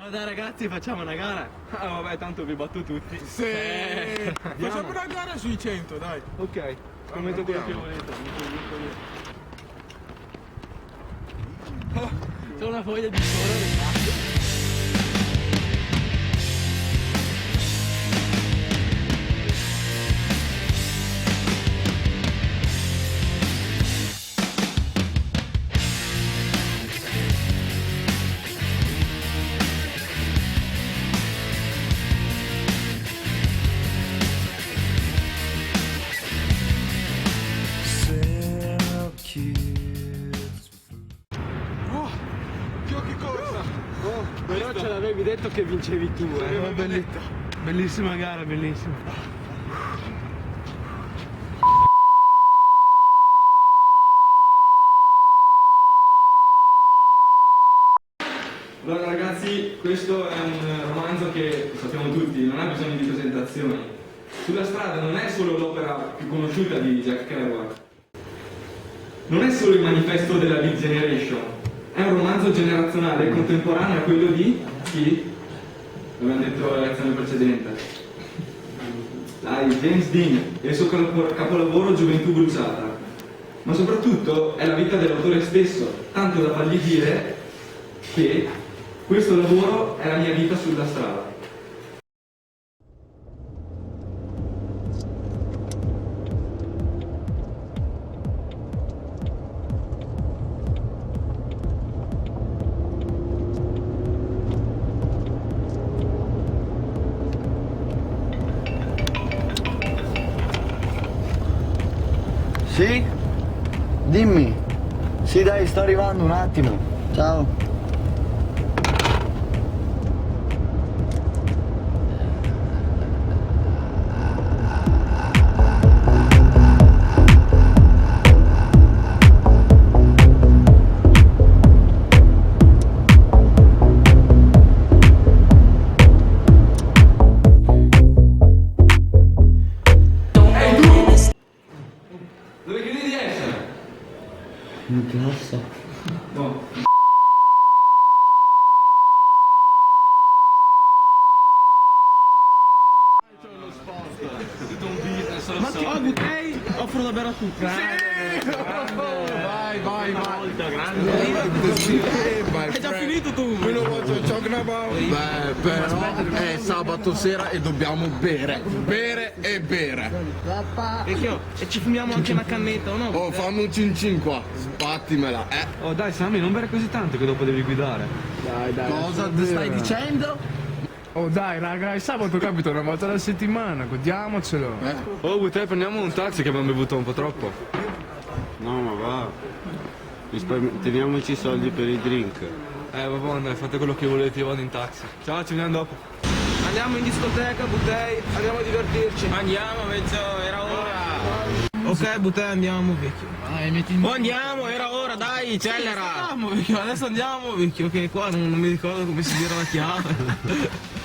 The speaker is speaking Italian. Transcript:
Oh, dai ragazzi, facciamo una gara. Ah vabbè, tanto vi batto tutti. Sì. Facciamo una gara sui 100, dai. Ok, scommetto quello che volete. Oh, c'ho una foglia di correre. Oh, che corsa. Oh, però ce l'avevi detto che vincevi tu, bellissima gara, bellissima. Allora ragazzi, questo è un romanzo che sappiamo tutti, non ha bisogno di presentazioni. Sulla strada non è solo l'opera più conosciuta di Jack Kerouac, non è solo il manifesto della Beat Generation, è un romanzo generazionale contemporaneo a quello di chi? L'abbiamo detto nella lezione precedente. Dai, James Dean e il suo capolavoro Gioventù bruciata. Ma soprattutto è la vita dell'autore stesso, tanto da fargli dire che questo lavoro è la mia vita sulla strada. Sì? Dimmi. Sì dai, sto arrivando un attimo. Ciao. Dove credi di essere? In classe. No. C'è uno sport, è tutto un business, lo so. Ma Butei offro da bere a tutti. Vai. Molto grande. È già finito tu. You know what you're talking about? Beh, però è sabato sera e dobbiamo bere. Bere e bere. E ci fumiamo anche una cannetta o no? Oh, fammi un cin cin qua. Sbattimela, Oh dai Sammy, non bere così tanto che dopo devi guidare. Dai. Cosa stai dicendo? Oh dai raga, il sabato capita una volta alla settimana, godiamocelo. Oh Butei, prendiamo un taxi che abbiamo bevuto un po' troppo. No, ma va. Teniamoci i soldi per i drink. Vabbè, dai, fate quello che volete, io vado in taxi. Ciao, ci vediamo dopo. Andiamo in discoteca, Butei, andiamo a divertirci. Andiamo, era ora. Ok, Butei, andiamo, vecchio. Oh, andiamo, era ora, dai, accelera. Andiamo, vecchio, adesso andiamo, vecchio, che qua non mi ricordo come si gira la chiave.